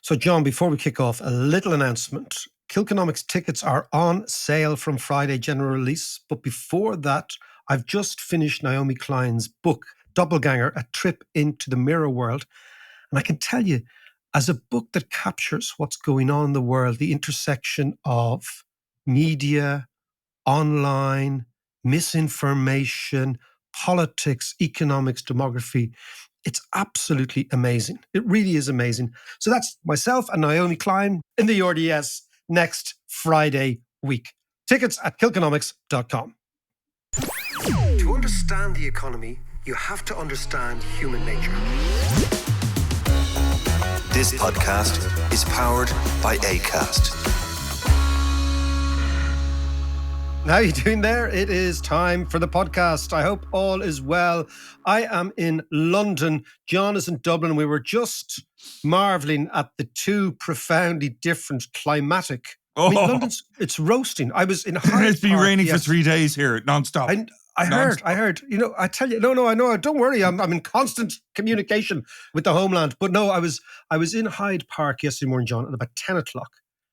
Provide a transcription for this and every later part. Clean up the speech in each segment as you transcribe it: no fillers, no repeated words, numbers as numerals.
So, John, before we kick off, a little announcement. Kilconomics tickets are on sale from Friday, general release. But before that, I've just finished Naomi Klein's book, Doppelganger, A Trip into the Mirror World. And I can tell you, as a book that captures what's going on in the world, the intersection of media, online, misinformation, politics, economics, demography, it's absolutely amazing. It really is amazing. So that's myself and Naomi Klein in the RDS next Friday week. Tickets at kilconomics.com. To understand the economy, you have to understand human nature. This podcast is powered by Acast. How are you doing there? It is time for the podcast. I hope all is well. I am in London. John is in Dublin. We were just marveling at the two profoundly different climatic. I mean, London's, it's roasting. I was in Hyde It's been Park raining for 3 days here, non-stop. I heard. You know, I tell you, no, I know. Don't worry. I'm in constant communication with the homeland. But no, I was in Hyde Park yesterday morning, John, at about 10 o'clock,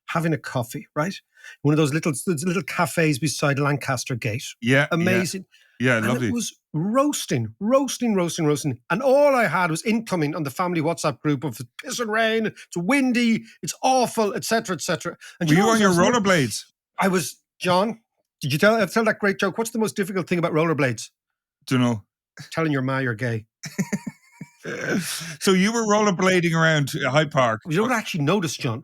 having a coffee, right? One of those little cafes beside Lancaster Gate. Yeah. Amazing. Yeah, and lovely. It was roasting. And all I had was incoming on the family WhatsApp group of piss and rain, it's windy, it's awful, etc., etc. Were you on your rollerblades? I was, John, did you tell that great joke? What's the most difficult thing about rollerblades? Don't know. Telling your ma you're gay. So you were rollerblading around Hyde Park. You don't actually notice, John.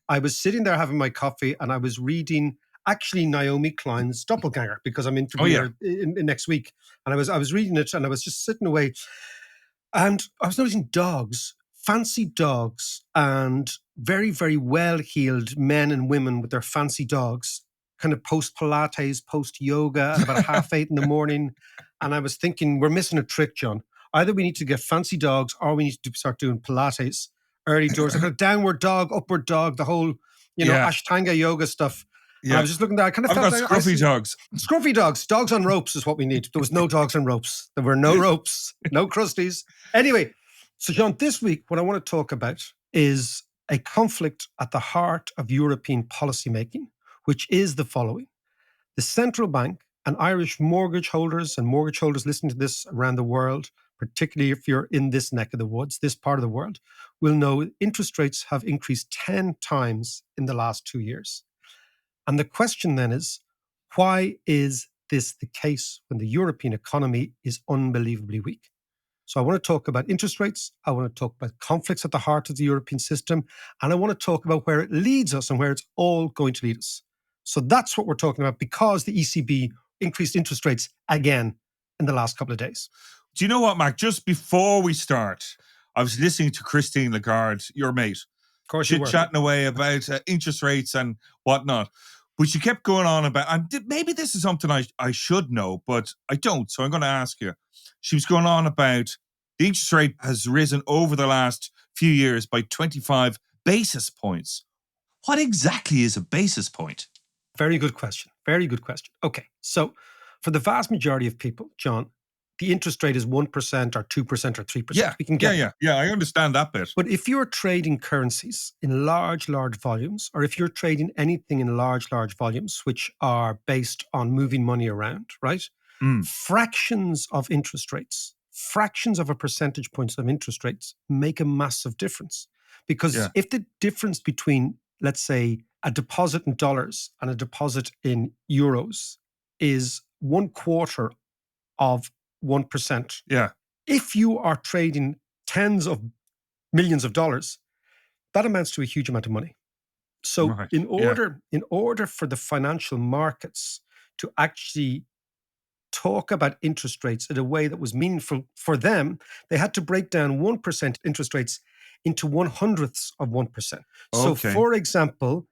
I was sitting there having my coffee and I was reading actually Naomi Klein's Doppelganger because I'm interviewing her in next week. And I was reading it and I was just sitting away and I was noticing dogs, fancy dogs and very, very well-heeled men and women with their fancy dogs, kind of post-Pilates, post-yoga at about 8:30 in the morning. And I was thinking, we're missing a trick, John. Either we need to get fancy dogs or we need to start doing Pilates, early doors, like a downward dog, upward dog, the whole, Ashtanga yoga stuff. Yeah. I was just looking there. I kind of I've felt got scruffy dogs. Scruffy dogs. Dogs on ropes is what we need. There was no dogs on ropes. There were no ropes, no crusties. Anyway, so John, this week, what I want to talk about is a conflict at the heart of European policymaking, which is the following. The central bank and Irish mortgage holders and mortgage holders listening to this around the world, particularly if you're in this neck of the woods, this part of the world, will know interest rates have increased 10 times in the last 2 years. And the question then is, why is this the case when the European economy is unbelievably weak? So I want to talk about interest rates. I want to talk about conflicts at the heart of the European system. And I want to talk about where it leads us and where it's all going to lead us. So that's what we're talking about because the ECB increased interest rates again in the last couple of days. Do you know what, Mac? Just before we start, I was listening to Christine Lagarde, your mate. Of course you were. Chatting away about interest rates and whatnot. But she kept going on about, and maybe this is something I should know, but I don't. So I'm going to ask you. She was going on about the interest rate has risen over the last few years by 25 basis points. What exactly is a basis point? Very good question. Very good question. Okay. So for the vast majority of people, John, the interest rate is 1% or 2% or 3%. Yeah, we can get yeah. I understand that bit. But if you're trading currencies in large volumes, or if you're trading anything in large volumes, which are based on moving money around, right? Fractions of interest rates, fractions of a percentage points of interest rates make a massive difference. Because if the difference between, let's say, a deposit in dollars and a deposit in euros is 1/4 of 1%. Yeah. If you are trading tens of millions of dollars, that amounts to a huge amount of money. So in order for the financial markets to actually talk about interest rates in a way that was meaningful for them, they had to break down 1% interest rates into 1/100ths of 1%. So for example,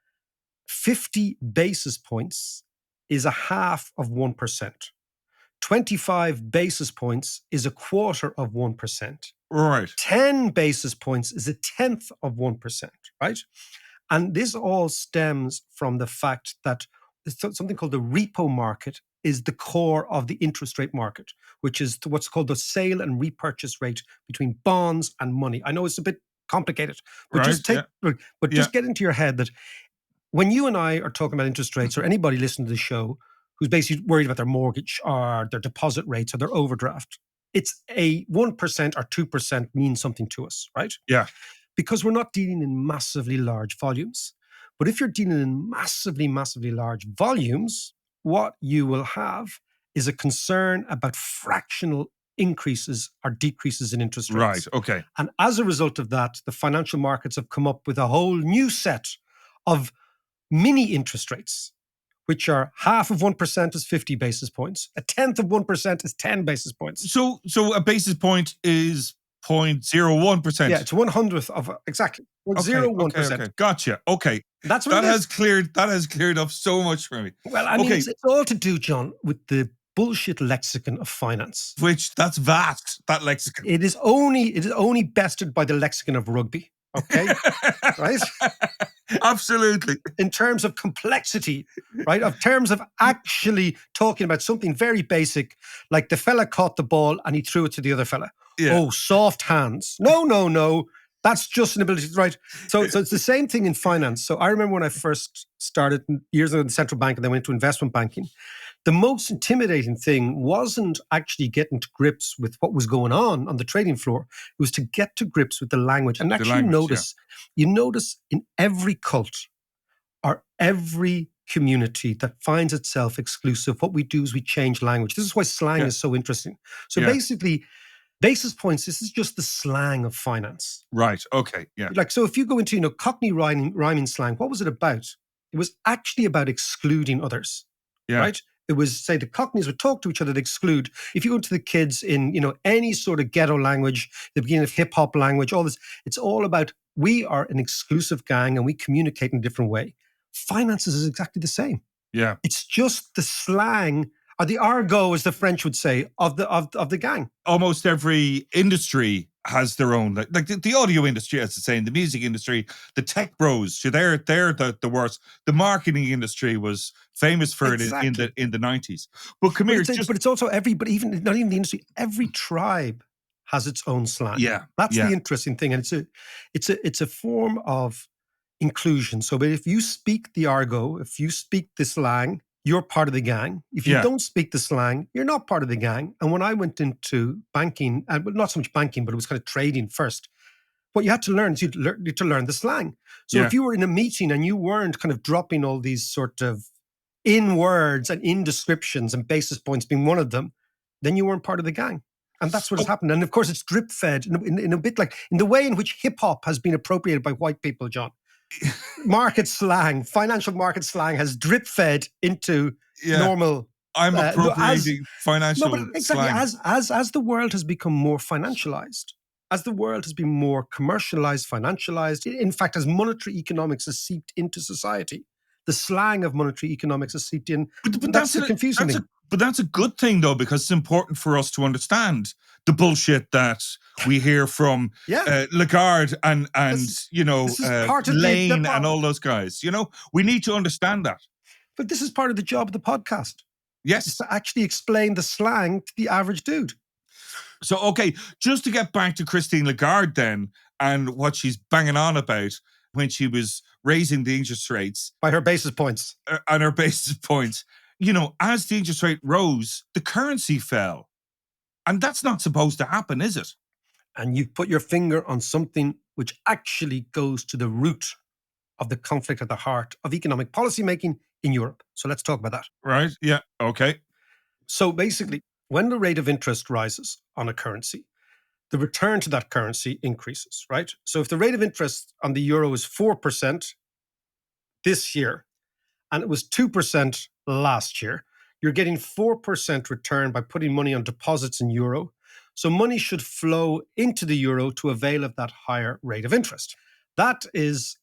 50 basis points is a half of 1%. 25 basis points is a 1/4 of 1%. Right. 10 basis points is a 1/10 of 1%, right? And this all stems from the fact that something called the repo market is the core of the interest rate market, which is what's called the sale and repurchase rate between bonds and money. I know it's a bit complicated. But Right, just take, yeah. but just get into your head that when you and I are talking about interest rates, or anybody listening to the show who's basically worried about their mortgage or their deposit rates or their overdraft, it's a 1% or 2% means something to us, right? Yeah. Because we're not dealing in massively large volumes. But if you're dealing in massively, massively large volumes, what you will have is a concern about fractional increases or decreases in interest rates. Right. Okay. And as a result of that, the financial markets have come up with a whole new set of mini interest rates, which are half of 1% is 50 basis points. A tenth of 1% is 10 basis points. So a basis point is 0.01%. Yeah, it's 1/100th of exactly 0.01%. Okay. Gotcha. Okay. That's what that has cleared up so much for me. Well, I mean, it's all to do, John, with the bullshit lexicon of finance. Which that's vast, that lexicon. It is only bested by the lexicon of rugby. Okay, right? Absolutely. In terms of complexity, right? Of terms of actually talking about something very basic, like the fella caught the ball and he threw it to the other fella. Yeah. Oh, soft hands. No. That's just an ability to write. So it's the same thing in finance. So I remember when I first started years ago in the central bank and then went to investment banking, the most intimidating thing wasn't actually getting to grips with what was going on the trading floor. It was to get to grips with the language. And actually you notice in every cult or every community that finds itself exclusive, what we do is we change language. This is why slang is so interesting. So basically, basis points, this is just the slang of finance. Right. Okay. Yeah. Like, so if you go into, Cockney rhyming slang, what was it about? It was actually about excluding others. Yeah. Right? It was, say, the Cockneys would talk to each other to exclude. If you go to the kids in, any sort of ghetto language, the beginning of hip hop language, all this, it's all about we are an exclusive gang and we communicate in a different way. Finances is exactly the same. Yeah. It's just the slang, or the argot, as the French would say, of the gang. Almost every industry has their own, like the audio industry, as I say, in the music industry, the tech bros, so they're the worst. The marketing industry was famous for it in the 90s. But come here, but it's also but even not even the industry, every tribe has its own slang. Yeah. That's the interesting thing. And it's a form of inclusion. So but if you speak the argot, if you speak the slang, you're part of the gang. If you don't speak the slang, you're not part of the gang. And when I went into banking, and not so much banking, but it was kind of trading first, what you had to learn is you had to learn the slang. So if you were in a meeting and you weren't kind of dropping all these sort of in words and in descriptions and basis points being one of them, then you weren't part of the gang. And that's what has happened. And of course, it's drip fed in a bit like in the way in which hip hop has been appropriated by white people, John. Market slang, financial market slang has drip fed into normal. I'm appropriating financial exactly, slang. As the world has become more financialized, as the world has been more commercialized, financialized, in fact, as monetary economics has seeped into society, the slang of monetary economics has seeped in. But that's the confusing thing. But that's a good thing, though, because it's important for us to understand the bullshit that we hear from Lagarde and Lane and all those guys. We need to understand that. But this is part of the job of the podcast. Yes. Is to actually explain the slang to the average dude. So, okay, just to get back to Christine Lagarde then, and what she's banging on about when she was raising the interest rates. By her basis points. And her basis points. As the interest rate rose, the currency fell. And that's not supposed to happen, is it? And you put your finger on something which actually goes to the root of the conflict at the heart of economic policy making in Europe. So let's talk about that. Right. Yeah. Okay. So basically, when the rate of interest rises on a currency, the return to that currency increases, right? So if the rate of interest on the euro is 4% this year, and it was 2% last year, you're getting 4% return by putting money on deposits in euro. So money should flow into the euro to avail of that higher rate of interest. That is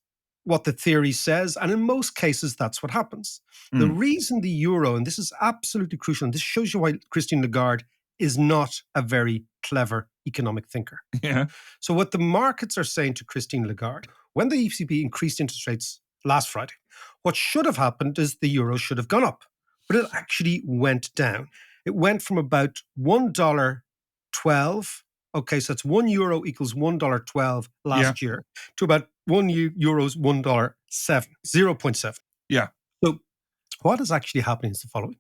what the theory says. And in most cases, that's what happens. The reason the euro, and this is absolutely crucial, and this shows you why Christine Lagarde is not a very clever economic thinker. Yeah. So what the markets are saying to Christine Lagarde, when the ECB increased interest rates last Friday, what should have happened is the euro should have gone up, but it actually went down. It went from about $1.12 Okay, so it's €1 equals $1.12 last year to about €1 $1.07, 0.7. Yeah. So what is actually happening is the following.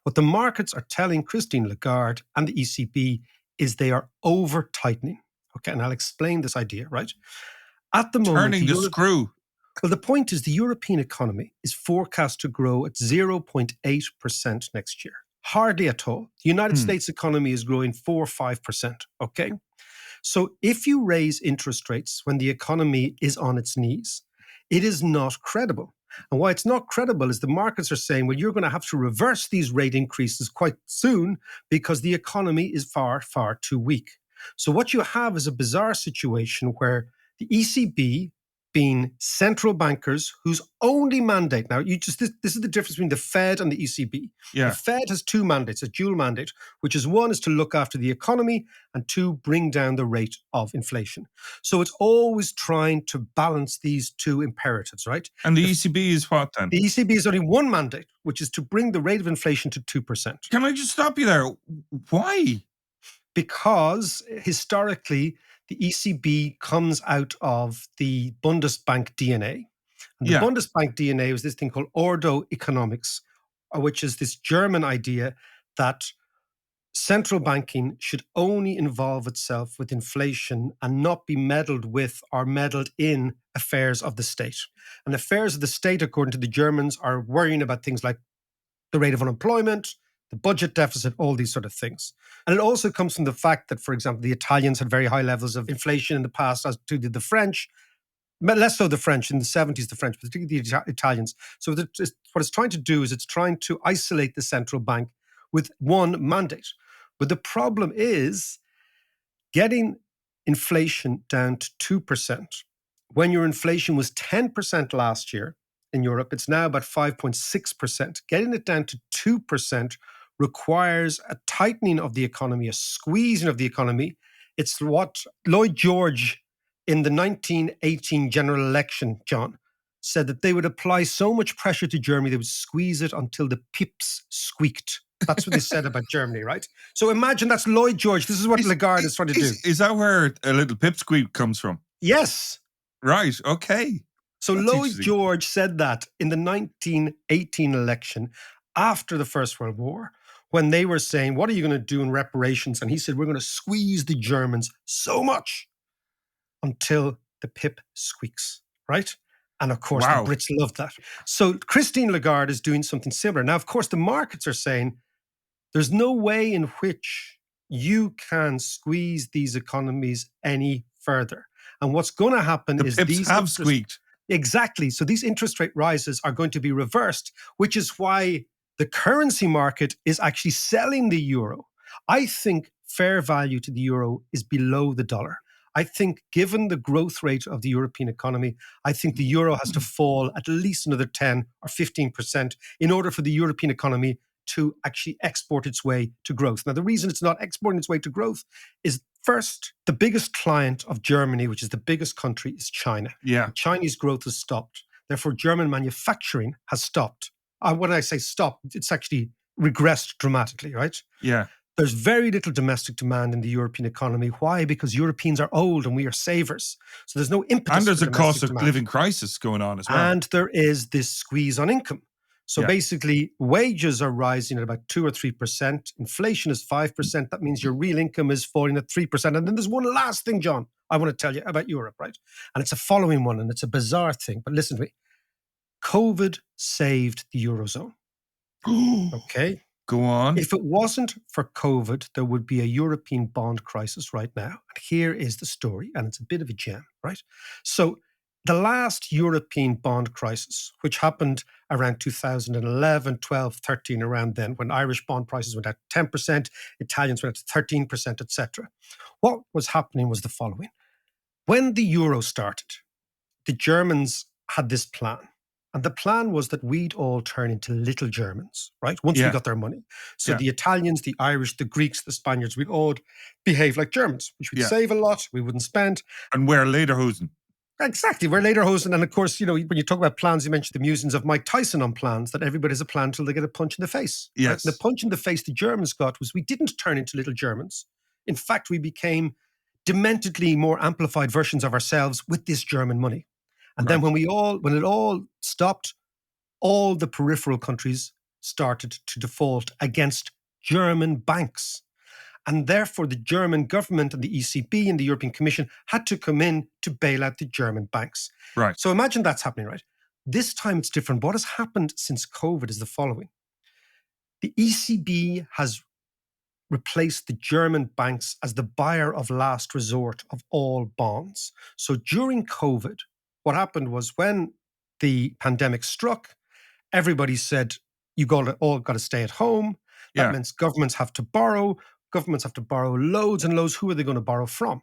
What the markets are telling Christine Lagarde and the ECB is they are over tightening. Okay, and I'll explain this idea, right? At the moment, Turning the screw. Well, the point is the European economy is forecast to grow at 0.8% next year. Hardly at all. The United States economy is growing 4 or 5%. Okay. So if you raise interest rates when the economy is on its knees, it is not credible. And why it's not credible is the markets are saying, well, you're going to have to reverse these rate increases quite soon because the economy is far, far too weak. So what you have is a bizarre situation where the ECB, being central bankers whose only mandate, now this is the difference between the Fed and the ECB. Yeah. The Fed has two mandates, a dual mandate, which is one is to look after the economy and two, bring down the rate of inflation. So it's always trying to balance these two imperatives, right? And the ECB is what then? The ECB has only one mandate, which is to bring the rate of inflation to 2%. Can I just stop you there? Why? Because historically, the ECB comes out of the Bundesbank DNA. And the Bundesbank DNA was this thing called Ordo economics, which is this German idea that central banking should only involve itself with inflation and not be meddled with or meddled in affairs of the state. And affairs of the state, according to the Germans, are worrying about things like the rate of unemployment, the budget deficit, all these sort of things. And it also comes from the fact that, for example, the Italians had very high levels of inflation in the past, as did the French, less so the French, in the 70s, the French, particularly the Italians. So what it's trying to do is it's trying to isolate the central bank with one mandate. But the problem is getting inflation down to 2%. When your inflation was 10% last year in Europe, it's now about 5.6%. Getting it down to 2% requires a tightening of the economy, a squeezing of the economy. It's what Lloyd George in the 1918 general election, John, said that they would apply so much pressure to Germany, they would squeeze it until the pips squeaked. That's what they said about Germany, right? So imagine that's Lloyd George. This is what Lagarde is trying to do. Is that where a little pipsqueak comes from? Yes. Right, okay. So That's Lloyd George said that in the 1918 election after the First World War, when they were saying, what are you going to do in reparations? And he said, we're going to squeeze the Germans so much until the pip squeaks, right? And of course, the Brits loved that. So Christine Lagarde is doing something similar. Now, of course, the markets are saying there's no way in which you can squeeze these economies any further. And what's going to happen is these have squeaked. Exactly. So these interest rate rises are going to be reversed, which is why the currency market is actually selling the euro. I think fair value to the euro is below the dollar. I think given the growth rate of the European economy, I think the euro has to fall at least another 10 or 15% in order for the European economy to actually export its way to growth. Now, the reason it's not exporting its way to growth is, first, the biggest client of Germany, which is the biggest country, is China. Yeah. Chinese growth has stopped. Therefore, German manufacturing has stopped. When I say stopped, it's actually regressed dramatically, right? Yeah. There's very little domestic demand in the European economy. Why? Because Europeans are old and we are savers. So there's no impetus. And there's for a cost of demand. living crisis going on as well. And there is this squeeze on income. So basically, wages are rising at about 2 or 3%. Inflation is 5%. That means your real income is falling at 3%. And then there's one last thing, John, I want to tell you about Europe, right? And it's a following one, and it's a bizarre thing. But listen to me. COVID saved the Eurozone. Okay? Go on. If it wasn't for COVID, there would be a European bond crisis right now. And here is the story, and it's a bit of a gem, right? So the last European bond crisis, which happened around 2011, 12, 13, around then, when Irish bond prices went out 10%, Italians went out to 13%, etc. What was happening was the following. When the euro started, the Germans had this plan. And the plan was that we'd all turn into little Germans, right? Once we got their money. So the Italians, the Irish, the Greeks, the Spaniards, we'd all behave like Germans, which we'd save a lot, we wouldn't spend. And wear lederhosen. Exactly, we're lederhosen. And of course, when you talk about plans, you mentioned the musings of Mike Tyson on plans, that everybody has a plan until they get a punch in the face. Yes. Right? The punch in the face the Germans got was we didn't turn into little Germans. In fact, we became dementedly more amplified versions of ourselves with this German money. And then when it all stopped, all the peripheral countries started to default against German banks. And therefore, the German government and the ECB and the European Commission had to come in to bail out the German banks. Right. So imagine that's happening, right? This time it's different. What has happened since COVID is the following. The ECB has replaced the German banks as the buyer of last resort of all bonds. So during COVID, what happened was when the pandemic struck, everybody said, you all got to stay at home. That means governments have to borrow. Governments have to borrow loads and loads. Who are they going to borrow from?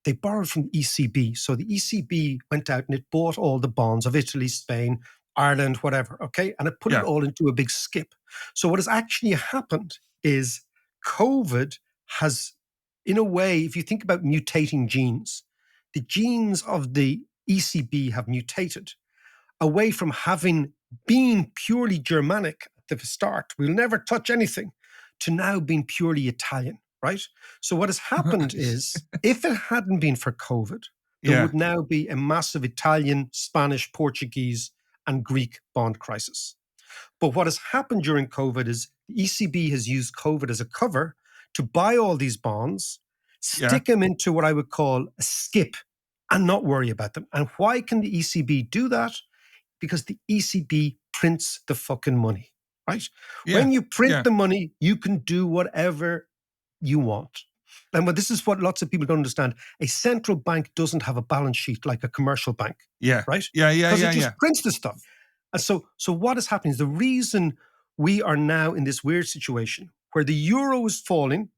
They borrowed from the ECB. So the ECB went out and it bought all the bonds of Italy, Spain, Ireland, whatever, okay? And it put it all into a big skip. So what has actually happened is COVID has, in a way, if you think about mutating genes, the genes of the ECB have mutated away from having been purely Germanic at the start, we'll never touch anything, to now being purely Italian, right? So what has happened is, if it hadn't been for COVID, there would now be a massive Italian, Spanish, Portuguese, and Greek bond crisis. But what has happened during COVID is the ECB has used COVID as a cover to buy all these bonds, stick them into what I would call a skip, and not worry about them. And why can the ECB do that? Because the ECB prints the fucking money, right? When you print the money, you can do whatever you want. And this is what lots of people don't understand. A central bank doesn't have a balance sheet like a commercial bank. Right? Because it just prints the stuff. And so what is happening is the reason we are now in this weird situation where the euro is falling,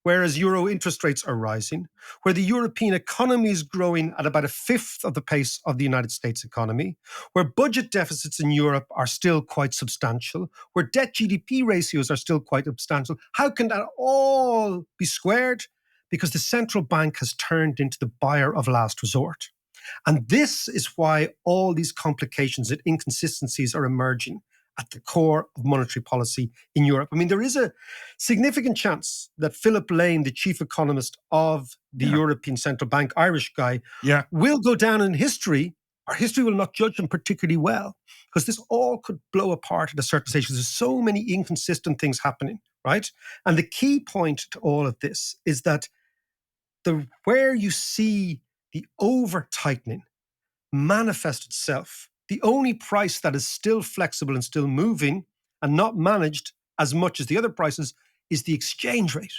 whereas euro interest rates are rising, where the European economy is growing at about a fifth of the pace of the United States economy, where budget deficits in Europe are still quite substantial, where debt GDP ratios are still quite substantial. How can that all be squared? Because the central bank has turned into the buyer of last resort. And this is why all these complications and inconsistencies are emerging at the core of monetary policy in Europe. I mean, there is a significant chance that Philip Lane, the chief economist of the European Central Bank, Irish guy, will go down in history. Our history will not judge him particularly well, because this all could blow apart at a certain stage. There's so many inconsistent things happening, right? And the key point to all of this is that where you see the over-tightening manifest itself, the only price that is still flexible and still moving and not managed as much as the other prices is the exchange rate.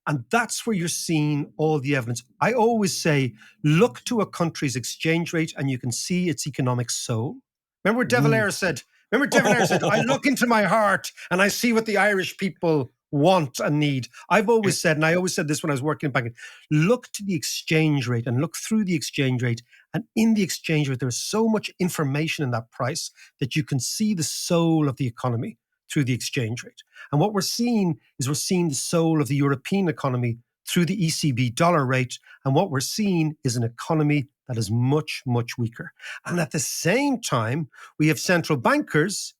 And that's where you're seeing all the evidence. I always say, look to a country's exchange rate and you can see its economic soul. Remember what De Valera said? I look into my heart and I see what the Irish people want and need. I've always said, and I always said this when I was working in banking, look to the exchange rate and look through the exchange rate. And in the exchange rate, there's so much information in that price that you can see the soul of the economy through the exchange rate. And what we're seeing is the soul of the European economy through the ECB dollar rate. And what we're seeing is an economy that is much, much weaker. And at the same time, we have central bankers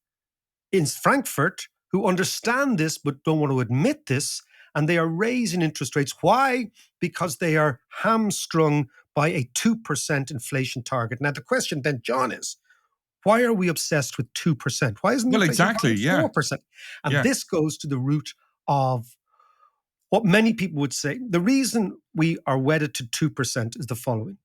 in Frankfurt who understand this but don't want to admit this, and they are raising interest rates. Why? Because they are hamstrung by a 2% inflation target. Now, the question then, John, is why are we obsessed with 2%? Why isn't it 4%? And this goes to the root of what many people would say. The reason we are wedded to 2% is the following,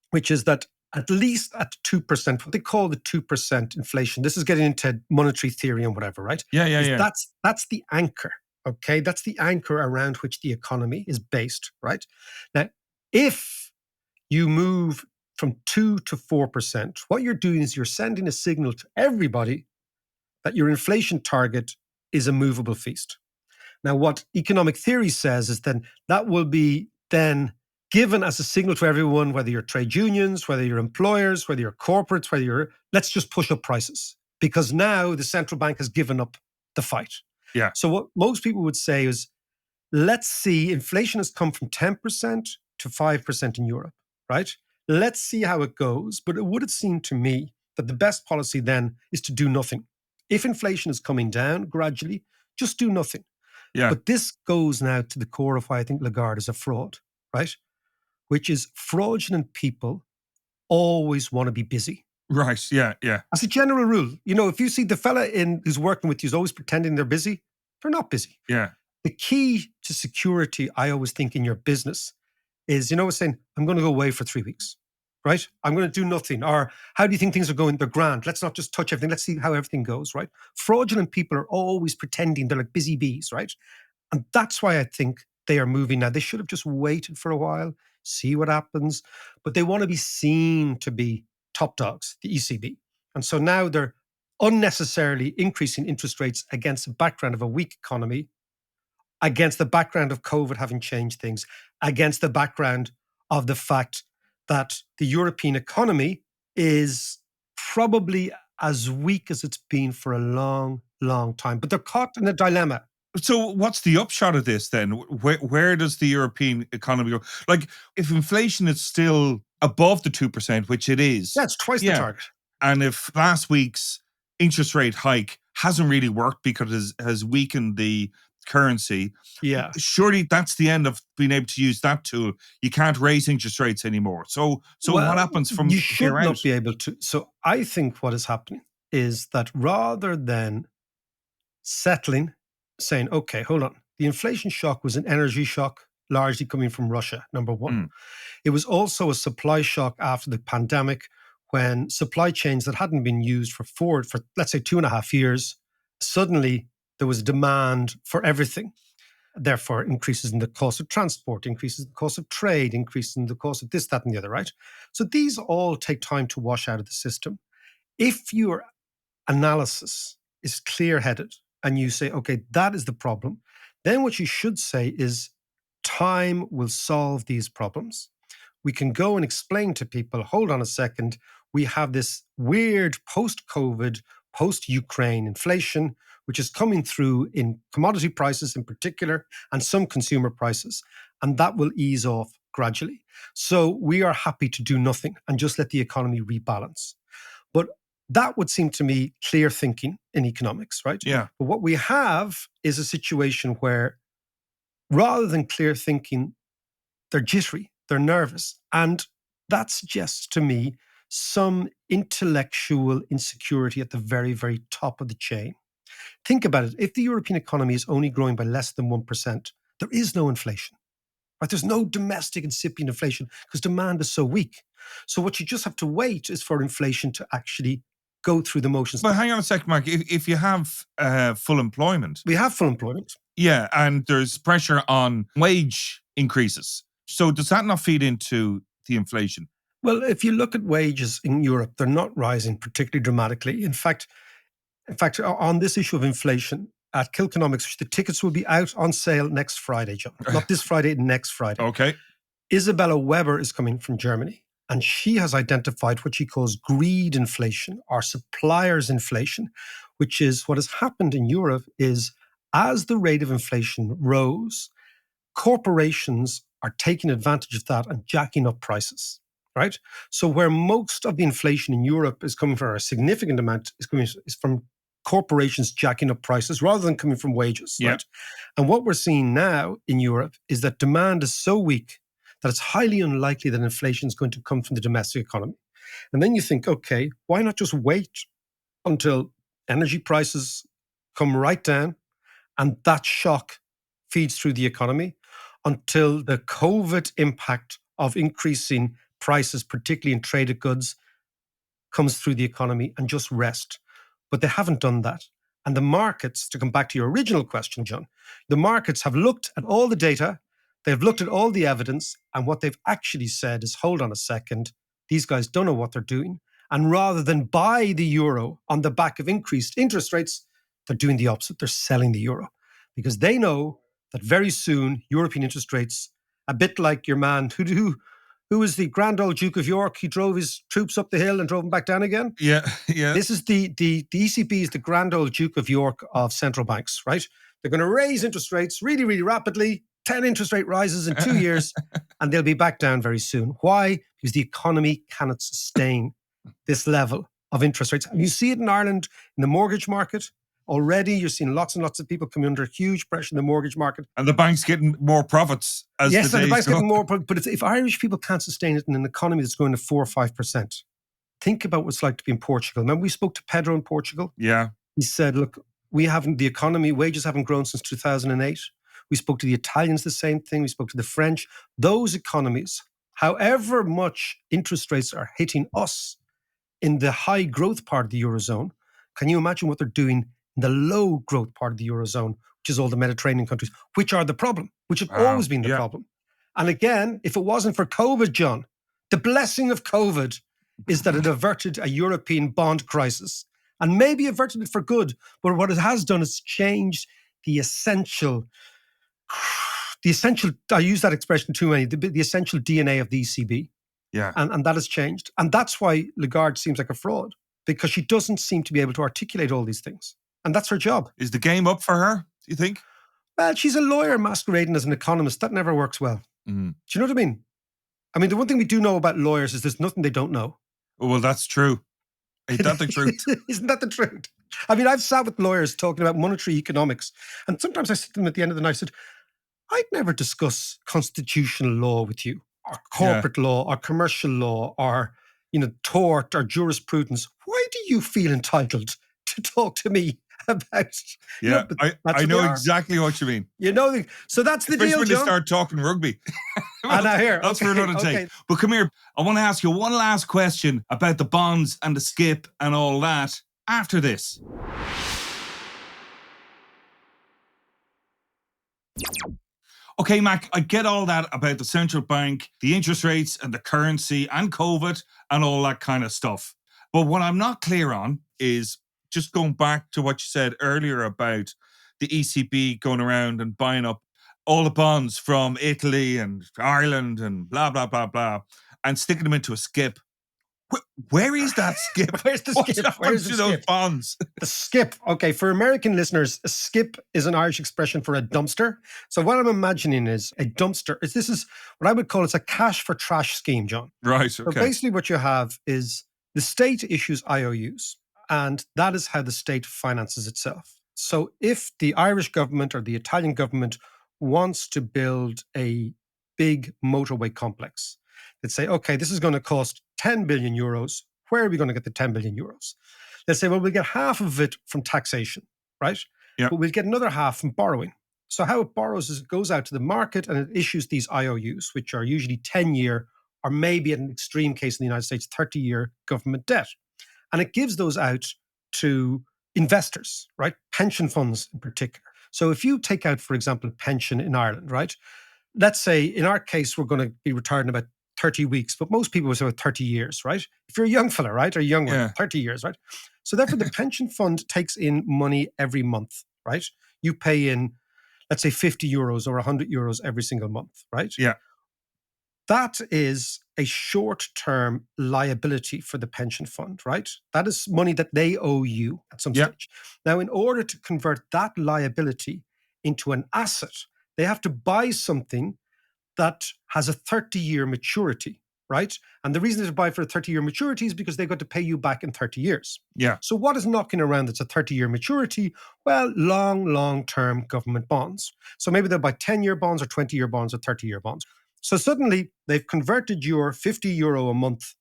which is that at least at 2%, what they call the 2% inflation, this is getting into monetary theory and whatever, right? That's the anchor, okay? That's the anchor around which the economy is based, right? Now, if you move from 2 to 4%, what you're doing is you're sending a signal to everybody that your inflation target is a movable feast. Now, what economic theory says is then that will be then given as a signal to everyone, whether you're trade unions, whether you're employers, whether you're corporates, let's just push up prices, because now the central bank has given up the fight. So what most people would say is, let's see, inflation has come from 10% to 5% in Europe, right? Let's see how it goes. But it would have seemed to me that the best policy then is to do nothing. If inflation is coming down gradually, just do nothing. But this goes now to the core of why I think Lagarde is a fraud, right? Which is fraudulent people always want to be busy. Right. Yeah. Yeah. As a general rule, if you see the fella who's working with you is always pretending they're busy, they're not busy. Yeah. The key to security, I always think, in your business is, saying, I'm going to go away for 3 weeks, right? I'm going to do nothing. Or how do you think things are going? They're grand. Let's not just touch everything. Let's see how everything goes, right? Fraudulent people are always pretending they're like busy bees, right? And that's why I think they are moving now. They should have just waited for a while, see what happens. But they want to be seen to be top dogs, the ECB. And so now they're unnecessarily increasing interest rates against the background of a weak economy, against the background of COVID having changed things, against the background of the fact that the European economy is probably as weak as it's been for a long, long time. But they're caught in a dilemma. So what's the upshot of this then? Where does the European economy go? Like, if inflation is still above the 2%, which it is. Yeah, it's twice the target. And if last week's interest rate hike hasn't really worked because it has weakened the currency, yeah, surely that's the end of being able to use that tool. You can't raise interest rates anymore. So what happens from you should here out? not be able to. So I think what is happening is that rather than settling, saying, okay, hold on, the inflation shock was an energy shock, largely coming from Russia, number one. It was also a supply shock after the pandemic, when supply chains that hadn't been used for let's say 2.5 years, suddenly there was demand for everything. Therefore, increases in the cost of transport, increases in the cost of trade, increases in the cost of this, that, and the other, right? So these all take time to wash out of the system. If your analysis is clear-headed and you say, okay, that is the problem, then what you should say is time will solve these problems. We can go and explain to people, hold on a second, we have this weird post-COVID, post-Ukraine inflation, which is coming through in commodity prices in particular, and some consumer prices, and that will ease off gradually. So we are happy to do nothing and just let the economy rebalance. But that would seem to me clear thinking in economics, right? Yeah. But what we have is a situation where rather than clear thinking, they're jittery, they're nervous. And that suggests to me some intellectual insecurity at the very, very top of the chain. Think about it. If the European economy is only growing by less than 1%, there is no inflation. Right? There's no domestic incipient inflation because demand is so weak. So what you just have to wait is for inflation to actually go through the motions. But hang on a second, Mark. If you have full employment. We have full employment. Yeah, and there's pressure on wage increases. So does that not feed into the inflation? Well, if you look at wages in Europe, they're not rising particularly dramatically. In fact, on this issue of inflation, at Kilconomics, the tickets will be out on sale next Friday, John. Not this Friday, next Friday. Okay. Isabella Weber is coming from Germany, and she has identified what she calls greed inflation or suppliers inflation, which is what has happened in Europe is as the rate of inflation rose, corporations are taking advantage of that and jacking up prices, right? So where most of the inflation in Europe is coming from, or a significant amount is from corporations jacking up prices rather than coming from wages, right? And what we're seeing now in Europe is that demand is so weak that it's highly unlikely that inflation is going to come from the domestic economy. And then you think, okay, why not just wait until energy prices come right down and that shock feeds through the economy until the COVID impact of increasing prices, particularly in traded goods, comes through the economy and just rest. But they haven't done that. And the markets, to come back to your original question, John, the markets have looked at all the data, they've looked at all the evidence, and what they've actually said is, hold on a second, these guys don't know what they're doing. And rather than buy the euro on the back of increased interest rates, they're doing the opposite. They're selling the euro because they know that very soon European interest rates, a bit like your man who was the grand old Duke of York. He drove his troops up the hill and drove them back down again. Yeah. This is the ECB is the grand old Duke of York of central banks, right? They're going to raise interest rates really, really rapidly, 10 interest rate rises in 2 years, and they'll be back down very soon. Why? Because the economy cannot sustain this level of interest rates. And you see it in Ireland in the mortgage market. Already, you're seeing lots and lots of people coming under huge pressure in the mortgage market. And the bank's getting more profits as Yes, the and the days bank's go. getting more. But if Irish people can't sustain it in an economy that's going to 4 or 5%, think about what it's like to be in Portugal. Remember, we spoke to Pedro in Portugal. Yeah. He said, "Look, the economy, wages haven't grown since 2008." We spoke to the Italians, the same thing. We spoke to the French. Those economies, however much interest rates are hitting us in the high growth part of the Eurozone, can you imagine what they're doing in the low growth part of the Eurozone, which is all the Mediterranean countries, which are the problem, which have always been the problem. And again, if it wasn't for COVID, John, the blessing of COVID is that it averted a European bond crisis and maybe averted it for good. But what it has done is changed the essential, I use that expression too many, the essential DNA of the ECB. Yeah. And that has changed. And that's why Lagarde seems like a fraud, because she doesn't seem to be able to articulate all these things. And that's her job. Is the game up for her, do you think? Well, she's a lawyer masquerading as an economist. That never works well. Do you know what I mean? I mean, the one thing we do know about lawyers is there's nothing they don't know. Well, that's true. Ain't that the truth? Isn't that the truth? I mean, I've sat with lawyers talking about monetary economics, and sometimes I sit them at the end of the night and said, I'd never discuss constitutional law with you, or corporate law, or commercial law, or, tort, or jurisprudence. Why do you feel entitled to talk to me about? Yeah, I know exactly what you mean. So that's the deal, Especially when John. they start talking rugby. And I hear. That's for another take. But come here, I want to ask you one last question about the bonds and the skip and all that after this. Okay, Mac, I get all that about the central bank, the interest rates and the currency and COVID and all that kind of stuff. But what I'm not clear on is just going back to what you said earlier about the ECB going around and buying up all the bonds from Italy and Ireland and blah, blah, blah, blah, and sticking them into a skip. Where is that skip? Where's the skip? Where's the those skip? bonds? The skip. Okay, for American listeners, a skip is an Irish expression for a dumpster. So what I'm imagining is a dumpster. This is what I would call it's a cash for trash scheme, John. Right, So okay. basically what you have is the state issues IOUs, and that is how the state finances itself. So if the Irish government or the Italian government wants to build a big motorway complex, they'd say, okay, this is going to cost 10 billion euros. Where are we going to get the 10 billion euros? They'll say, well, we'll get half of it from taxation, right? Yeah. But we'll get another half from borrowing. So how it borrows is it goes out to the market and it issues these IOUs, which are usually 10-year or maybe in an extreme case in the United States, 30-year government debt. And it gives those out to investors, right? Pension funds in particular. So if you take out, for example, a pension in Ireland, right? Let's say in our case, we're going to be retired in about 30 weeks, but most people would say about 30 years, right? If you're a young fella, right? Or a young one, 30 years, right? So therefore the pension fund takes in money every month, right? You pay in, let's say 50 euros or 100 euros every single month, right? Yeah. That is a short-term liability for the pension fund, right? That is money that they owe you at some stage. Now, in order to convert that liability into an asset, they have to buy something that has a 30-year maturity, right? And the reason they buy for a 30-year maturity is because they've got to pay you back in 30 years. Yeah. So what is knocking around that's a 30-year maturity? Well, long-term government bonds. So maybe they'll buy 10-year bonds or 20-year bonds or 30-year bonds. So suddenly they've converted your 50 euro a month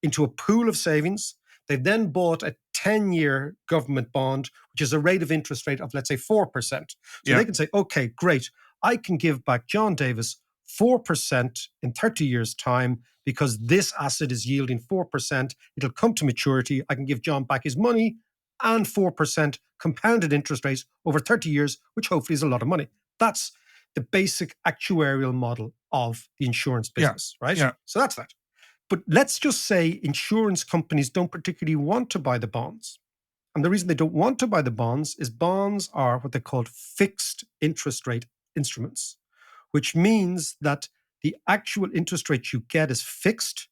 into a pool of savings. They've then bought a 10-year government bond, which is a rate of interest rate of, let's say, 4%. So they can say, okay, great. I can give back John Davis 4% in 30 years' time because this asset is yielding 4%. It'll come to maturity. I can give John back his money and 4% compounded interest rates over 30 years, which hopefully is a lot of money. That's the basic actuarial model of the insurance business, right? Yeah. So that's that. But let's just say insurance companies don't particularly want to buy the bonds. And the reason they don't want to buy the bonds is bonds are what they call fixed interest rate instruments, which means that the actual interest rate you get is fixed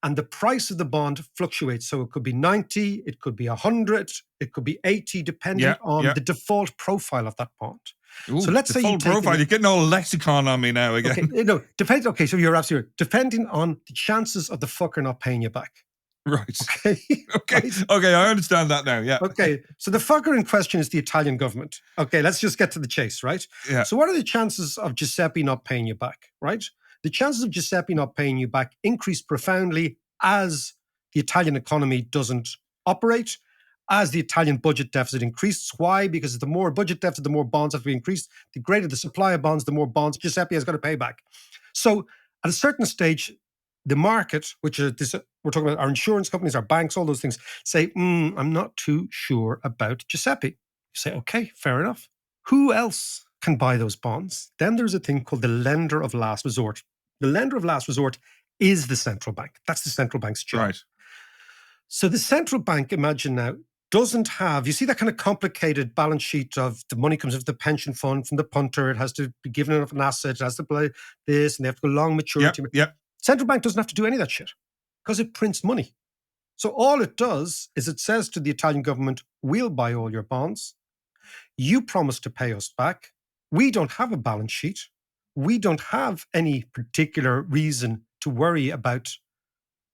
and the price of the bond fluctuates. So it could be 90, it could be 100, it could be 80, depending on the default profile of that bond. Ooh, so let's say you take profile. You're getting all lexicon on me now again. Okay, no, depends. Okay, so you're absolutely right. Depending on the chances of the fucker not paying you back. Right. Okay. Okay. Right? Okay. I understand that now. Yeah. Okay. So the fucker in question is the Italian government. Okay. Let's just get to the chase, right? Yeah. So what are the chances of Giuseppe not paying you back, right? The chances of Giuseppe not paying you back increase profoundly as the Italian economy doesn't operate, as the Italian budget deficit increases. Why? Because the more budget deficit, the more bonds have to be increased. The greater the supply of bonds, the more bonds Giuseppe has got to pay back. So at a certain stage, the market, which is this, we're talking about our insurance companies, our banks, all those things, say, I'm not too sure about Giuseppe. You say, okay, fair enough. Who else can buy those bonds? Then there's a thing called the lender of last resort. The lender of last resort is the central bank. That's the central bank's job. Right. So the central bank, imagine now, doesn't have, you see that kind of complicated balance sheet of the money comes into the pension fund from the punter, it has to be given enough an asset, it has to play this, and they have to go long maturity. Yep. Central bank doesn't have to do any of that shit because it prints money. So all it does is it says to the Italian government, we'll buy all your bonds. You promise to pay us back. We don't have a balance sheet. We don't have any particular reason to worry about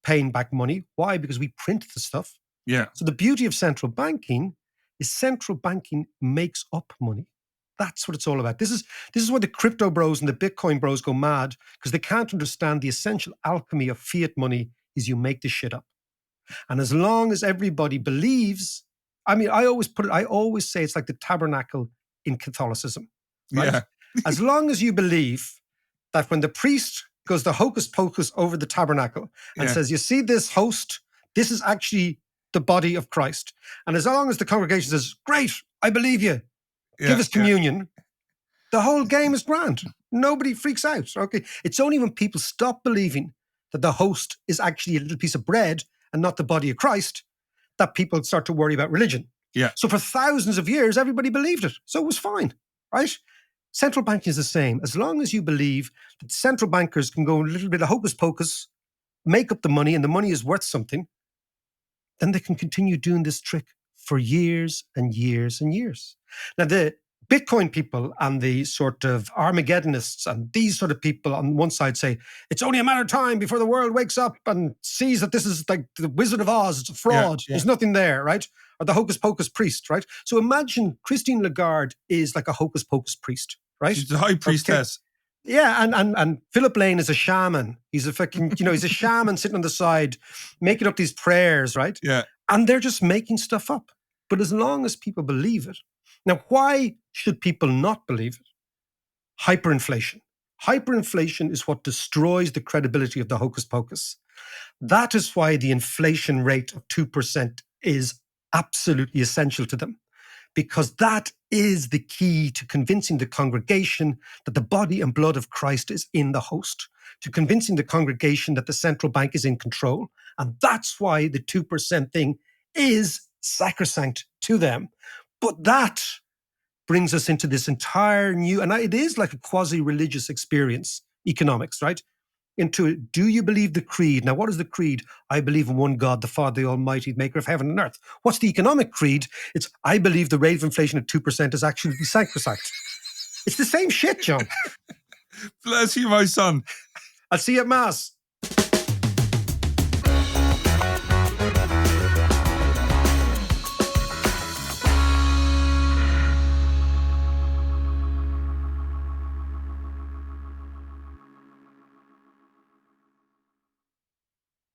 paying back money. Why? Because we print the stuff. Yeah. So the beauty of central banking is central banking makes up money. That's what it's all about. This is why the crypto bros and the Bitcoin bros go mad, because they can't understand the essential alchemy of fiat money is you make this shit up. And as long as everybody believes, I always say it's like the tabernacle in Catholicism. Right? Yeah. As long as you believe that when the priest goes the hocus pocus over the tabernacle and says, you see this host, this is actually the body of Christ. And as long as the congregation says, great, I believe you, give us communion, the whole game is grand. Nobody freaks out. Okay. It's only when people stop believing that the host is actually a little piece of bread and not the body of Christ that people start to worry about religion. Yeah. So for thousands of years, everybody believed it. So it was fine, right? Central banking is the same. As long as you believe that central bankers can go a little bit of hocus pocus, make up the money, and the money is worth something, then they can continue doing this trick for years and years and years. Now, the Bitcoin people and the sort of Armageddonists and these sort of people on one side say, it's only a matter of time before the world wakes up and sees that this is like the Wizard of Oz, it's a fraud, there's nothing there, right? Or the hocus pocus priest, right? So imagine Christine Lagarde is like a hocus pocus priest, right? She's the high priestess. Okay. Yeah, and Philip Lane is a shaman. He's a fucking, he's a shaman sitting on the side, making up these prayers, right? Yeah. And they're just making stuff up. But as long as people believe it. Now, why should people not believe it? Hyperinflation. Hyperinflation is what destroys the credibility of the hocus pocus. That is why the inflation rate of 2% is absolutely essential to them. Because that is the key to convincing the congregation that the body and blood of Christ is in the host, to convincing the congregation that the central bank is in control. And that's why the 2% thing is sacrosanct to them. But that brings us into this entire new, and it is like a quasi-religious experience, economics, right? Into, do you believe the creed? Now, what is the creed? I believe in one God, the Father, the Almighty, maker of heaven and earth. What's the economic creed? It's, I believe the rate of inflation at 2% is actually sacrosanct. It's the same shit, John. Bless you, my son. I'll see you at Mass.